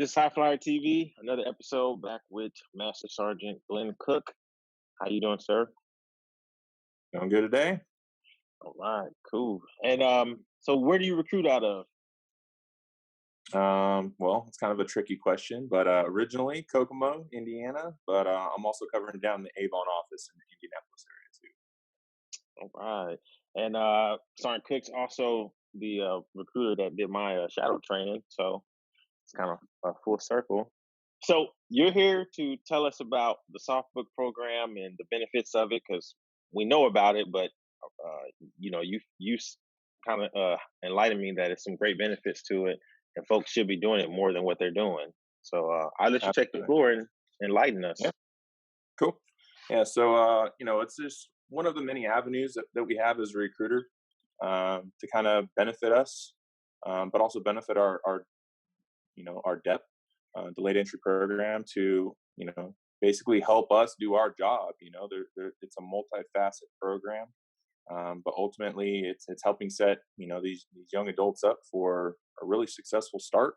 is High Flyer TV, another episode back with Master Sergeant Glenn Cook. How you doing, sir? Doing good today? All right, cool. And so where do you recruit out of? Well, it's kind of a tricky question, but originally Kokomo, Indiana, but I'm also covering down the Avon office in the Indianapolis All right. And Sergeant Cook's also the recruiter that did my shadow training, so it's kind of a full circle. So you're here to tell us about the Softbook program and the benefits of it, because we know about it, but you kind of enlightened me that it's some great benefits to it, and folks should be doing it more than what they're doing. So I'll let you too. take the floor and enlighten us. Yeah, cool. Yeah, so it's just one of the many avenues that we have as a recruiter to kind of benefit us, but also benefit our depth, delayed entry program to, basically help us do our job. It's a multifaceted program, but ultimately it's helping set, these young adults up for a really successful start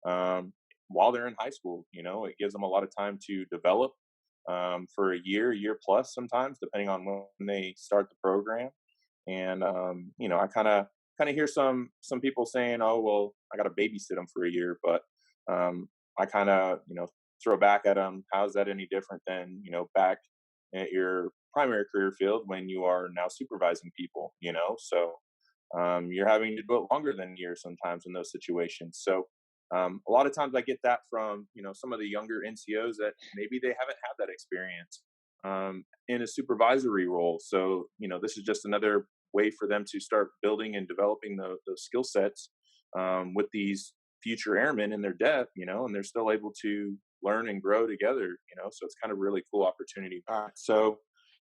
while they're in high school. It gives them a lot of time to develop for a year plus sometimes, depending on when they start the program. And I kind of hear some people saying, "Oh, well, I got to babysit them for a year," but I kind of throw back at them. How's that any different than back at your primary career field when you are now supervising people? So you're having to do it longer than a year sometimes in those situations. So a lot of times I get that from some of the younger NCOs that maybe they haven't had that experience in a supervisory role. So this is just another way for them to start building and developing those skill sets with these future airmen in their depth, and they're still able to learn and grow together, so it's kind of really cool opportunity. So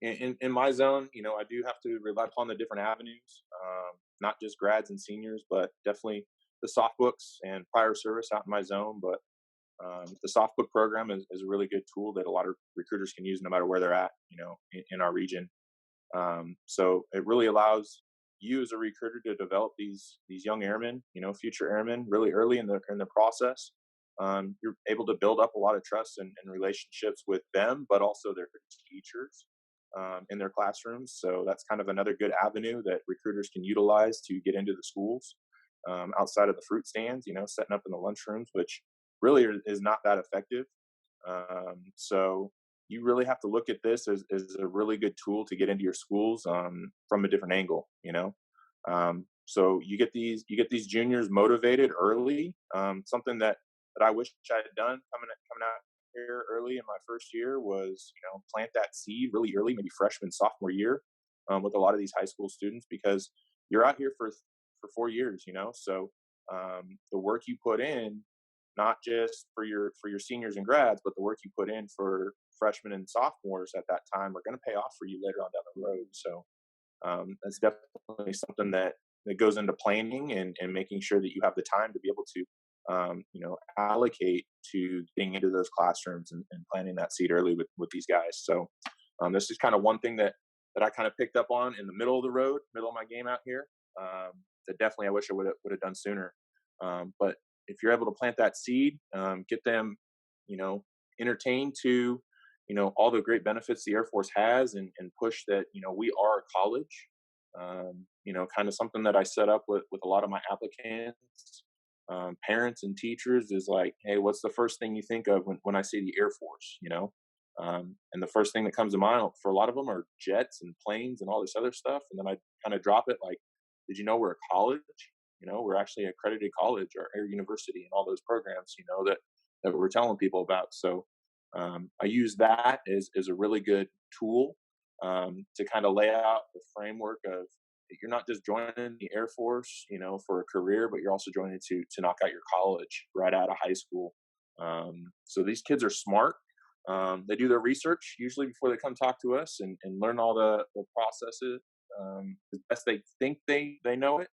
in my zone, I do have to rely upon the different avenues, not just grads and seniors, but definitely the soft books and prior service out in my zone. But the soft book program is a really good tool that a lot of recruiters can use no matter where they're at, in our region. So it really allows you as a recruiter to develop these young airmen, future airmen, really early in the process. You're able to build up a lot of trust and relationships with them, but also their teachers in their classrooms. So that's kind of another good avenue that recruiters can utilize to get into the schools outside of the fruit stands, setting up in the lunchrooms, which really is not that effective. So you really have to look at this as a really good tool to get into your schools from a different angle. So you get these juniors motivated early. Something that I wish I had done coming out here early in my first year was plant that seed really early, maybe freshman, sophomore year, with a lot of these high school students, because you're out here for 4 years. So the work you put in, not just for your seniors and grads, but the work you put in for freshmen and sophomores at that time are going to pay off for you later on down the road. So that's definitely something that goes into planning and making sure that you have the time to be able to allocate to getting into those classrooms and planting that seed early with these guys. So this is kind of one thing that I kind of picked up on in the middle of the road, middle of my game out here. That definitely I wish I would have done sooner. But if you're able to plant that seed, get them, entertained to, all the great benefits the Air Force has, and push that, we are a college, kind of something that I set up with a lot of my applicants, parents and teachers, is like, hey, what's the first thing you think of when I say the Air Force, and the first thing that comes to mind for a lot of them are jets and planes and all this other stuff. And then I kind of drop it like, did you know we're a college? We're actually an accredited college, or Air University, and all those programs, that we're telling people about. So I use that as a really good tool to kind of lay out the framework of, you're not just joining the Air Force, for a career, but you're also joining to knock out your college right out of high school. So these kids are smart. They do their research usually before they come talk to us and learn all the processes as best they think they know it.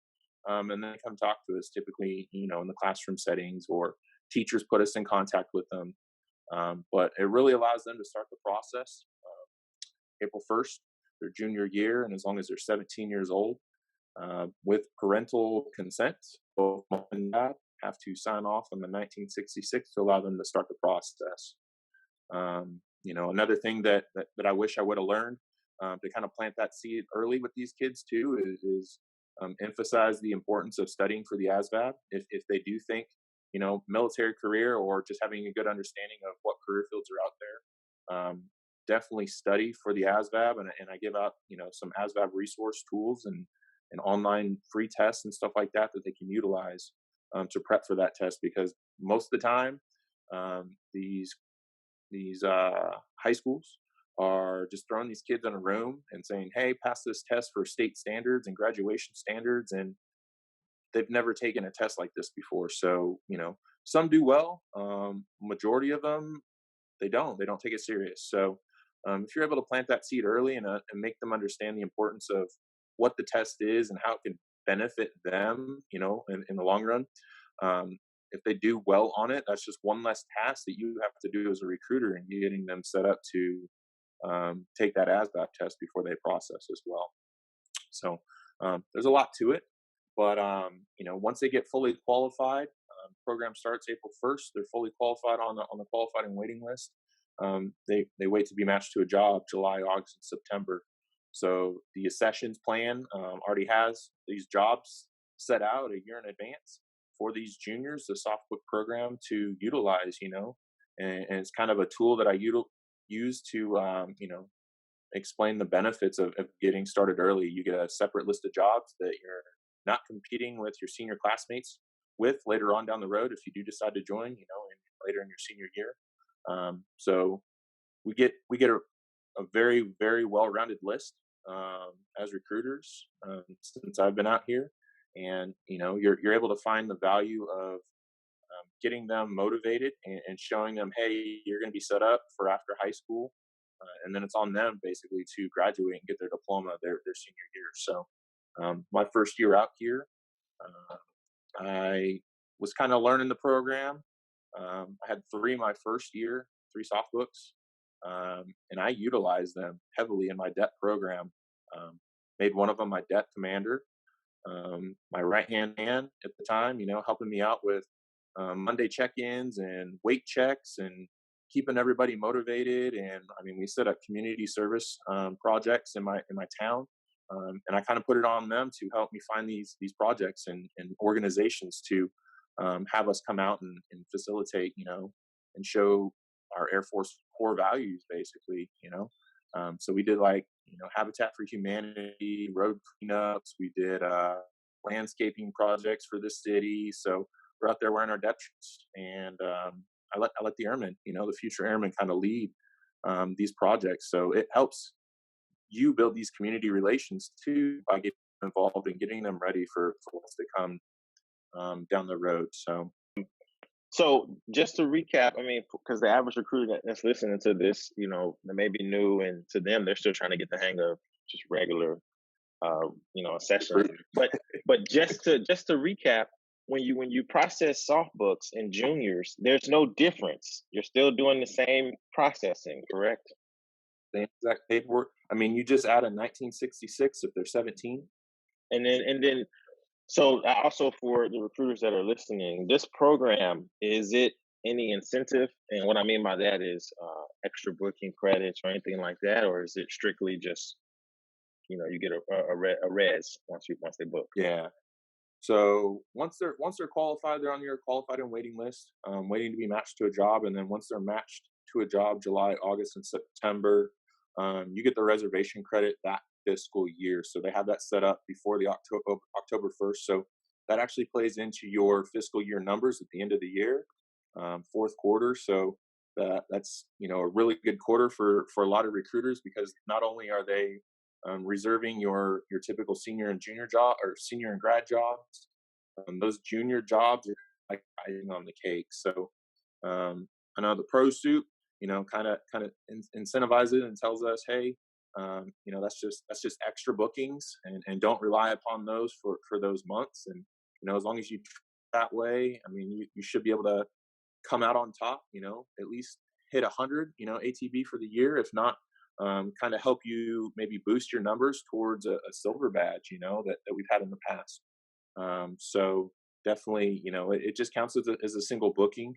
And then they come talk to us typically, in the classroom settings, or teachers put us in contact with them. But it really allows them to start the process April 1st, their junior year, and as long as they're 17 years old, with parental consent, both mom and dad, have to sign off on the 1966 to allow them to start the process. Another thing that I wish I would have learned to kind of plant that seed early with these kids too is emphasize the importance of studying for the ASVAB if they do think military career or just having a good understanding of what career fields are out there. Definitely study for the ASVAB, and I give out some ASVAB resource tools and online free tests and stuff like that they can utilize to prep for that test, because most of the time these high schools are just throwing these kids in a room and saying, "Hey, pass this test for state standards and graduation standards," and they've never taken a test like this before. So some do well. Majority of them they don't. They don't take it serious. So if you're able to plant that seed early and make them understand the importance of what the test is and how it can benefit them, in the long run. If they do well on it, that's just one less task that you have to do as a recruiter and getting them set up to take that ASVAB test before they process as well. So there's a lot to it, but once they get fully qualified, program starts April 1st. They're fully qualified on the qualified and waiting list. They wait to be matched to a job July, August, and September. So the accessions plan already has these jobs set out a year in advance for these juniors, the Softbook program to utilize. And it's kind of a tool that I use to explain the benefits of getting started early. You get a separate list of jobs that you're not competing with your senior classmates with later on down the road if you do decide to join, later in your senior year. So we get a very, very well-rounded list as recruiters since I've been out here, and you're able to find the value of getting them motivated and showing them, hey, you're going to be set up for after high school, and then it's on them basically to graduate and get their diploma their senior year. So my first year out here, I was kind of learning the program. I had my first year, 3 Softbooks, and I utilized them heavily in my debt program. Made one of them my debt commander, my right-hand man at the time, helping me out with Monday check-ins and weight checks and keeping everybody motivated. And I mean, we set up community service projects in my town, and I kind of put it on them to help me find these projects and organizations to have us come out and facilitate, and show our Air Force core values, basically. So we did Habitat for Humanity, road cleanups. We did landscaping projects for the city. So we're out there wearing our depth shirts, and I let the airmen, the future airmen, kind of lead these projects. So it helps you build these community relations too by getting involved and getting them ready for what's to come down the road. So just to recap, I mean, because the average recruiter that's listening to this, they may be new, and to them, they're still trying to get the hang of just regular, sessions. But just to recap, when you process soft books in juniors, there's no difference. You're still doing the same processing, correct? The exact paperwork. I mean, you just add a 1966 if they're 17. And then so also for the recruiters that are listening, this program, is it any incentive? And what I mean by that is extra booking credits or anything like that, or is it strictly just you get a res once they book? Yeah. So once they're qualified, they're on your qualified and waiting list, waiting to be matched to a job. And then once they're matched to a job, July, August, and September, you get the reservation credit that fiscal year. So they have that set up before the October 1st. So that actually plays into your fiscal year numbers at the end of the year, fourth quarter. So that's a really good quarter for a lot of recruiters, because not only are they reserving your typical senior and junior job or senior and grad jobs, those junior jobs are like icing on the cake. So I know the pro suit, kind of incentivizes it and tells us, hey, that's just extra bookings, and don't rely upon those for those months. And as long as you that way, I mean, you should be able to come out on top. At least hit 100, ATB for the year. If not, kind of help you maybe boost your numbers towards a silver badge, that we've had in the past. So definitely, it just counts as a single booking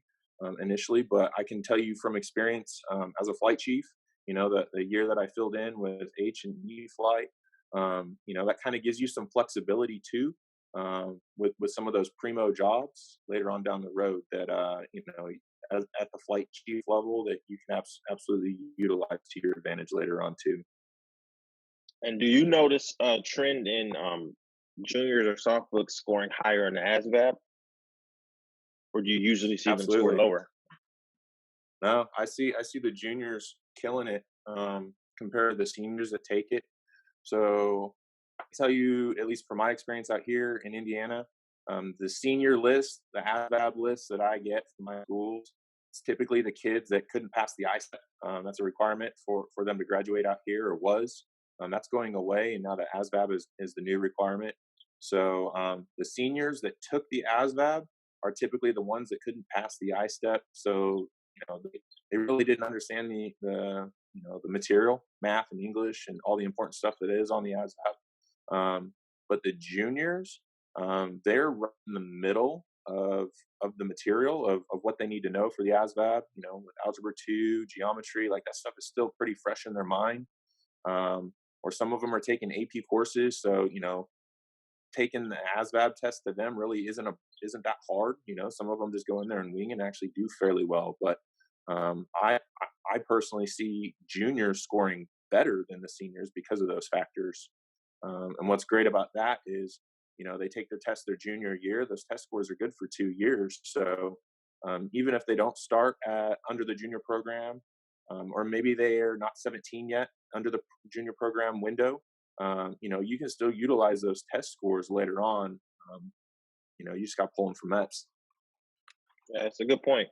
initially. But I can tell you from experience as a flight chief, the year that I filled in with H&E flight, that kind of gives you some flexibility too, with some of those primo jobs later on down the road that, at the flight chief level that you can absolutely utilize to your advantage later on too. And do you notice a trend in juniors or soft books scoring higher in the ASVAB, or do you usually see them score Absolutely. lower? No, I see the juniors killing it compared to the seniors that take it. So I can tell you, at least from my experience out here in Indiana, the senior list, the ASVAB list that I get from my schools, it's typically the kids that couldn't pass the ISEP. That's a requirement for them to graduate out here, or was. That's going away, and now the ASVAB is the new requirement. So the seniors that took the ASVAB are typically the ones that couldn't pass the ISTEP. So they really didn't understand the material, math and English, and all the important stuff that is on the ASVAB. But the juniors, they're right in the middle of the material of what they need to know for the ASVAB. With Algebra 2, geometry, like that stuff is still pretty fresh in their mind. Or some of them are taking AP courses, so taking the ASVAB test to them really isn't that hard. Some of them just go in there and wing and actually do fairly well. But I personally see juniors scoring better than the seniors because of those factors. And what's great about that is, they take their test their junior year. Those test scores are good for 2 years. So even if they don't start under the junior program, or maybe they are not 17 yet under the junior program window, you can still utilize those test scores later on. You just got pulling from MEPS. Yeah, that's a good point.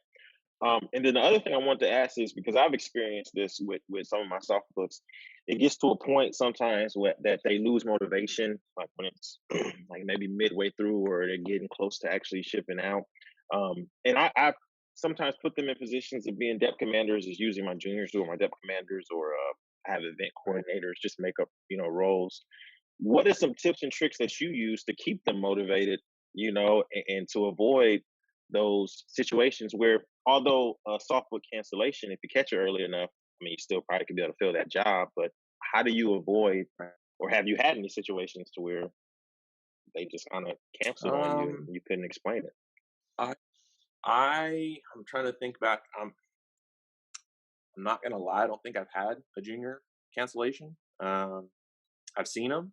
And then the other thing I want to ask is, because I've experienced this with some of my soft books, it gets to a point sometimes that they lose motivation, like when it's like maybe midway through or they're getting close to actually shipping out. And I sometimes put them in positions of being depth commanders, is using my juniors or my depth commanders, or I have event coordinators just make up roles. What are some tips and tricks that you use to keep them motivated, and to avoid those situations where, although a soft book cancellation, if you catch it early enough, I mean, you still probably could be able to fill that job, but how do you avoid, or have you had any situations to where they just kind of canceled on you and Um, you couldn't explain it? I I'm trying to think back. I'm not gonna lie. I don't think I've had a junior cancellation. I've seen them,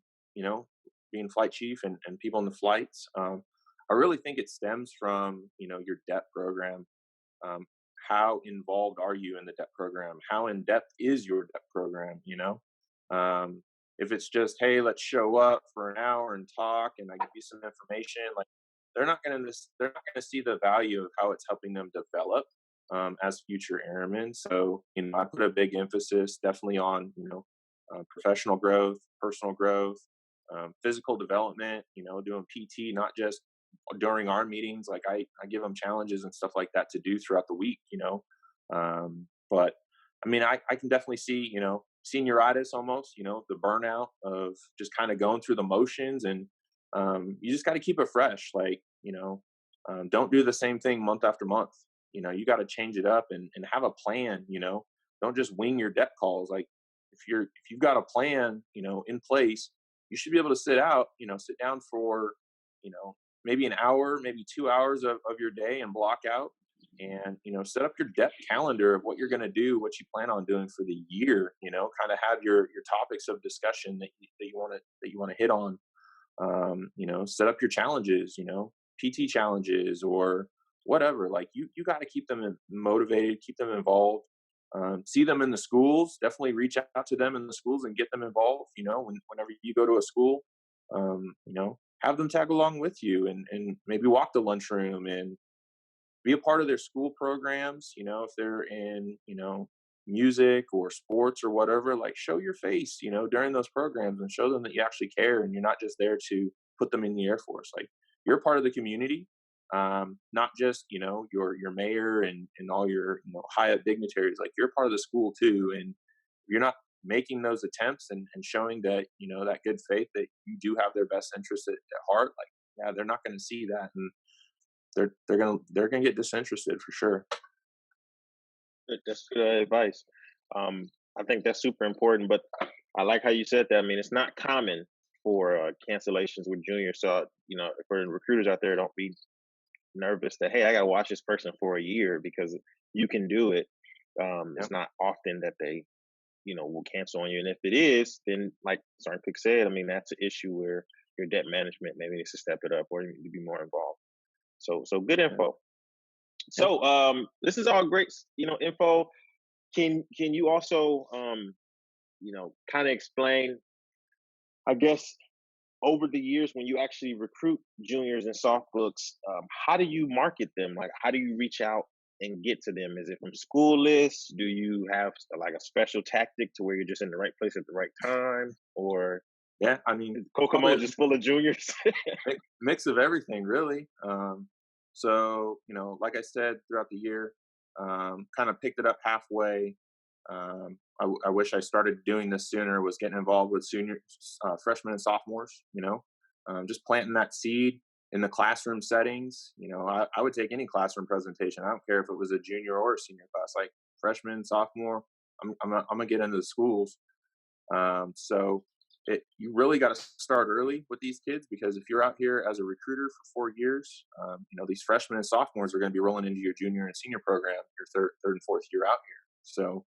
being flight chief and people in the flights. I really think it stems from your depth program. Um, how involved are you in the depth program? How in depth is your depth program? If it's just, hey, let's show up for an hour and talk, and I give you some information, like they're not gonna see the value of how it's helping them develop as future airmen. So I put a big emphasis definitely on professional growth, personal growth, physical development. Doing PT, not just during our meetings. Like I give them challenges and stuff like that to do throughout the week. But I mean, I can definitely see senioritis almost. The burnout of just kind of going through the motions, and you just got to keep it fresh. Like don't do the same thing month after month. You got to change it up and have a plan. Don't just wing your depth calls. Like if you've got a plan, in place, you should be able to sit down for, maybe an hour, maybe 2 hours of your day and block out and, set up your depth calendar of what you're going to do, what you plan on doing for the year, kind of have your topics of discussion that you want to hit on. Set up your challenges, PT challenges or whatever. Like you got to keep them motivated, keep them involved. See them in the schools. Definitely reach out to them in the schools and get them involved. Whenever you go to a school, have them tag along with you and maybe walk the lunchroom and be a part of their school programs. If they're in, music or sports or whatever, like show your face, during those programs and show them that you actually care and you're not just there to put them in the Air Force. Like you're a part of the community, not just, your mayor and all your, high up dignitaries. Like you're part of the school too. And you're not making those attempts and showing that, that good faith that you do have their best interest at heart. Like, yeah, they're not going to see that. And they're gonna get disinterested for sure. That's good advice. I think that's super important, but I like how you said that. I mean, it's not common for cancellations with juniors. So, for the recruiters out there, don't be nervous that, hey, I got to watch this person for a year because you can do it. Yeah, It's not often that they, will cancel on you. And if it is, then like Sergeant Cook said, I mean, that's an issue where your debt management maybe needs to step it up or you need to be more involved. So good yeah, info. yeah. So this is all great, info. Can you also kind of explain, I guess, over the years when you actually recruit juniors and soft books, how do you market them? Like, how do you reach out and get to them? Is it from school lists? Do you have like a special tactic to where you're just in the right place at the right time, or Yeah, I mean, is probably Kokomo just full of juniors? mix of everything, really. So like I said, throughout the year, kind of picked it up halfway. I wish I started doing this sooner. Was getting involved with seniors, freshmen, and sophomores. Just planting that seed in the classroom settings. I would take any classroom presentation. I don't care if it was a junior or a senior class, like freshman, sophomore. I'm gonna get into the schools. So you really got to start early with these kids, because if you're out here as a recruiter for 4 years, these freshmen and sophomores are going to be rolling into your junior and senior program your third and fourth year out here. So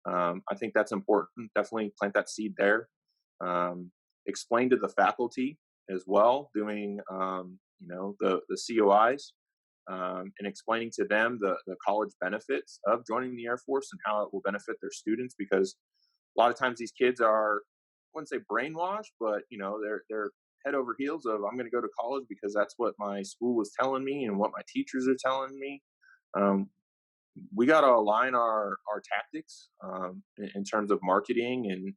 I think that's important. Definitely plant that seed there. Explain to the faculty as well, doing the COIs, and explaining to them the college benefits of joining the Air Force and how it will benefit their students, because a lot of times these kids are, I wouldn't say brainwashed, but they're head over heels of, I'm going to go to college because that's what my school was telling me and what my teachers are telling me. Um, we got to align our tactics, in terms of marketing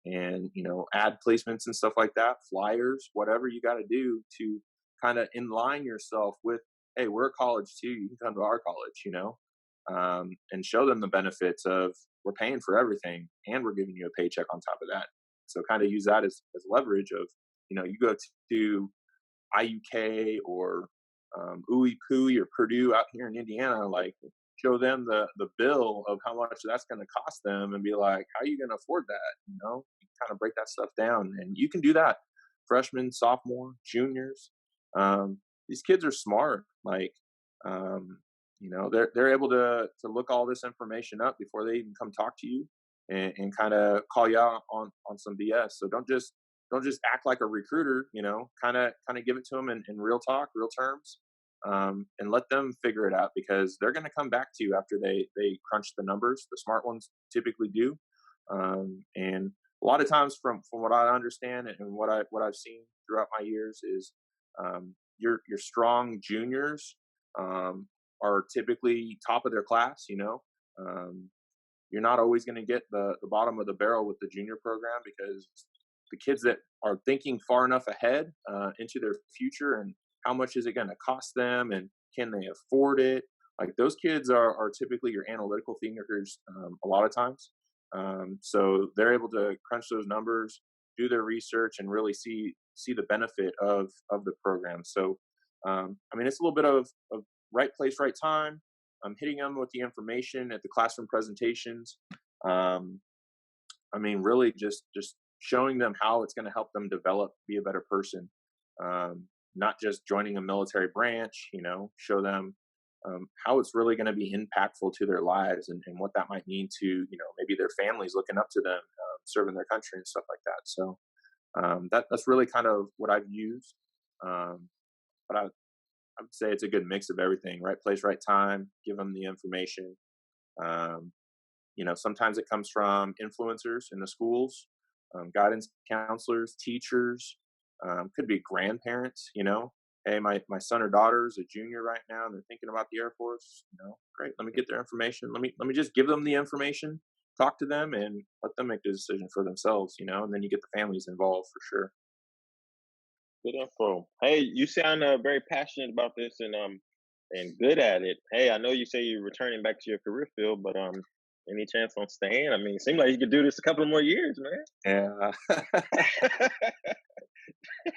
and ad placements and stuff like that, flyers, whatever you got to do to kind of inline yourself with, hey, we're a college too, you can come to our college, and show them the benefits of, we're paying for everything and we're giving you a paycheck on top of that. So kind of use that as leverage of, you go to IUK or Ooey Pooey or Purdue out here in Indiana, like show them the bill of how much that's going to cost them and be like, how are you going to afford that? You kind of break that stuff down, and you can do that. Freshmen, sophomore, juniors, these kids are smart. Like, they're able to look all this information up before they even come talk to you, and kind of call you out on some BS. So don't just act like a recruiter. Kind of give it to them in real talk, real terms, and let them figure it out, because they're going to come back to you after they crunch the numbers. The smart ones typically do, and a lot of times, from what I understand and what I've seen throughout my years, is your strong juniors are typically top of their class. You're not always going to get the bottom of the barrel with the junior program, because the kids that are thinking far enough ahead into their future and how much is it going to cost them and can they afford it, like those kids are typically your analytical thinkers, a lot of times. So they're able to crunch those numbers, do their research, and really see the benefit of the program. So I mean, it's a little bit of right place, right time. I'm hitting them with the information at the classroom presentations. I mean, really just showing them how it's going to help them develop, be a better person. Not just joining a military branch, show them how it's really going to be impactful to their lives, and what that might mean to, maybe their families looking up to them, serving their country and stuff like that. So that's really kind of what I've used. But I would say it's a good mix of everything: right place, right time. Give them the information. Um, sometimes it comes from influencers in the schools, guidance counselors, teachers, could be grandparents. Hey, my son or daughter is a junior right now, and they're thinking about the Air Force. Great. Let me get their information. Let me just give them the information, talk to them, and let them make the decision for themselves. And then you get the families involved for sure. Good info. Hey, you sound very passionate about this and good at it. Hey, I know you say you're returning back to your career field, but any chance on staying? I mean, it seems like you could do this a couple of more years, Yeah. man.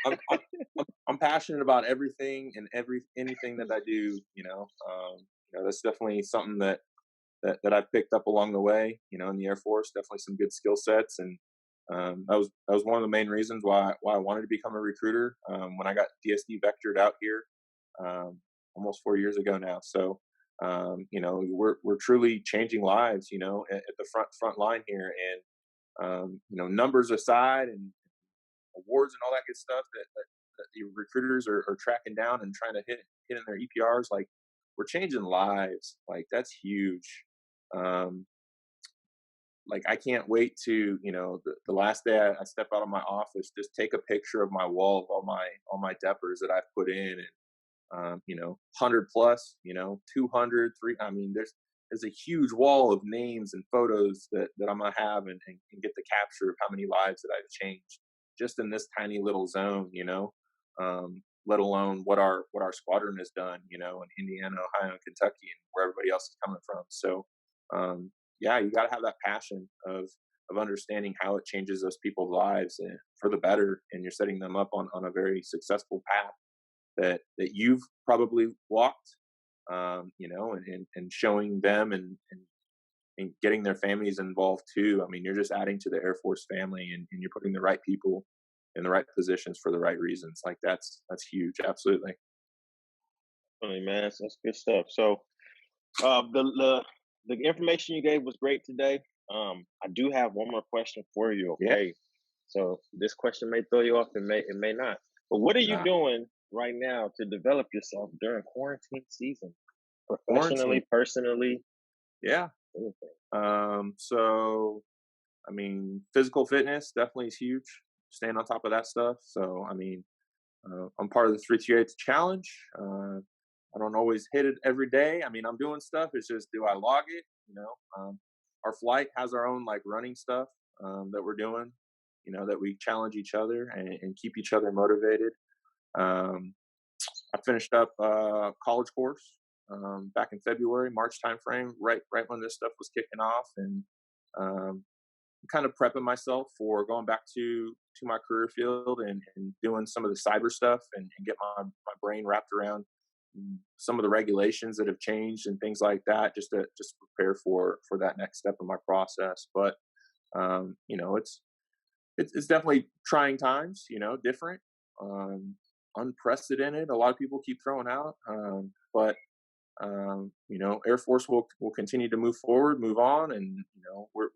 I'm, I'm, I'm passionate about everything and anything that I do. That's definitely something that I've picked up along the way. In the Air Force, definitely some good skill sets, and that was one of the main reasons why I wanted to become a recruiter. When I got DSD vectored out here, um, almost 4 years ago now. So, we're truly changing lives. At the front line here, and numbers aside, and awards and all that good stuff that the recruiters are tracking down and trying to hit in their EPRs. Like, we're changing lives. Like, that's huge. Um, like, I can't wait to, the last day I step out of my office, just take a picture of my wall of all my deppers that I've put in, and 100 plus, 200, three. I mean, there's a huge wall of names and photos that I'm gonna have, and get the capture of how many lives that I've changed just in this tiny little zone. Let alone what our squadron has done, in Indiana, Ohio, and Kentucky, and where everybody else is coming from. So, um, yeah, you got to have that passion of understanding how it changes those people's lives, for the better, and you're setting them up on a very successful path that you've probably walked, and showing them, and getting their families involved too. I mean, you're just adding to the Air Force family, and you're putting the right people in the right positions for the right reasons. Like, that's huge. Absolutely. Definitely, man. That's good stuff. So, the information you gave was great today. I do have one more question for you. Yeah. Okay, so this question may throw you off, it may not. But what are you Nah. doing right now to develop yourself during quarantine season, Quarantine. professionally, personally, Yeah. anything? So, I mean, physical fitness definitely is huge. Staying on top of that stuff. So, I mean, I'm part of the 328 challenge. I don't always hit it every day. I mean, I'm doing stuff. It's just, do I log it? Our flight has our own, like, running stuff, that we're doing. That we challenge each other, and keep each other motivated. Um, I finished up college course, back in February, March timeframe, right when this stuff was kicking off, and um, kind of prepping myself for going back to my career field, and doing some of the cyber stuff, and get my brain wrapped around some of the regulations that have changed and things like that, just to prepare for that next step of my process. But it's definitely trying times, different, um, unprecedented. A lot of people keep throwing out, but Air Force will continue to move forward, move on, and we're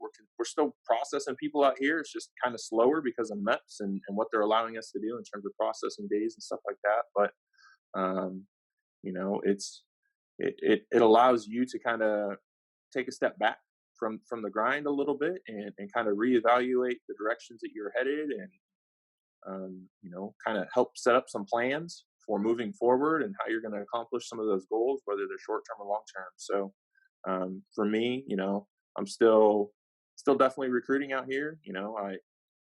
still processing people out here. It's just kind of slower because of MEPS, and what they're allowing us to do in terms of processing days and stuff like that. But um, it allows you to kind of take a step back from the grind a little bit, and kind of reevaluate the directions that you're headed, and kind of help set up some plans for moving forward, and how you're going to accomplish some of those goals, whether they're short term or long term. So, for me, I'm still definitely recruiting out here. I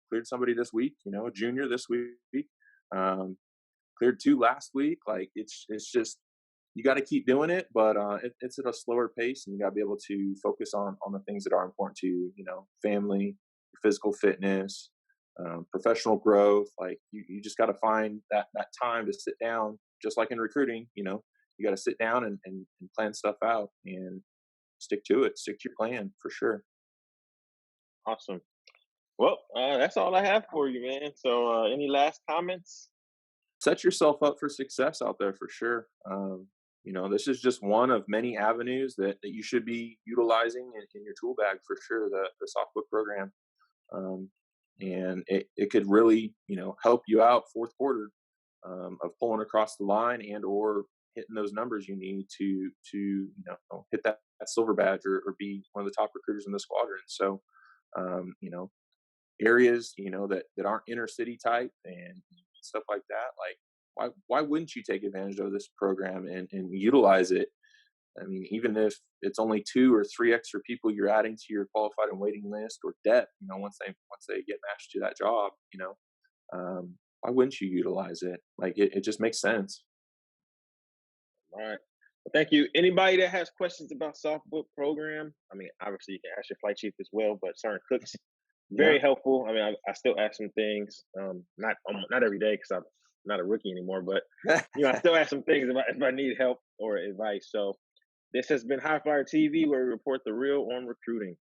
cleared somebody this week, a junior this week, um, cleared two last week. Like, it's just, you got to keep doing it, but it's at a slower pace, and you got to be able to focus on the things that are important to you. Family, physical fitness, professional growth. Like, you just got to find that time to sit down, just like in recruiting. You got to sit down, and plan stuff out, and stick to it. Stick to your plan for sure. Awesome. Well, that's all I have for you, man. So, any last comments? Set yourself up for success out there for sure. This is just one of many avenues that you should be utilizing in your tool bag for sure. The Softbook program, um, and it could really, help you out fourth quarter, of pulling across the line, and/or hitting those numbers you need to hit that silver badge, or be one of the top recruiters in the squadron. So, um, you know, areas that aren't inner city type and stuff like that. Like, why wouldn't you take advantage of this program, and utilize it? I mean, even if it's only two or three extra people you're adding to your qualified and waiting list or depth, once they get matched to that job, why wouldn't you utilize it? Like, it just makes sense. All right. Well, thank you. Anybody that has questions about Softbook program, I mean, obviously you can ask your flight chief as well, but Sergeant Cooks, Yeah. very helpful. I mean, I still ask some things, not every day because not a rookie anymore, but I still have some things if I need help or advice. So this has been High Flyer TV, where we report the real on recruiting.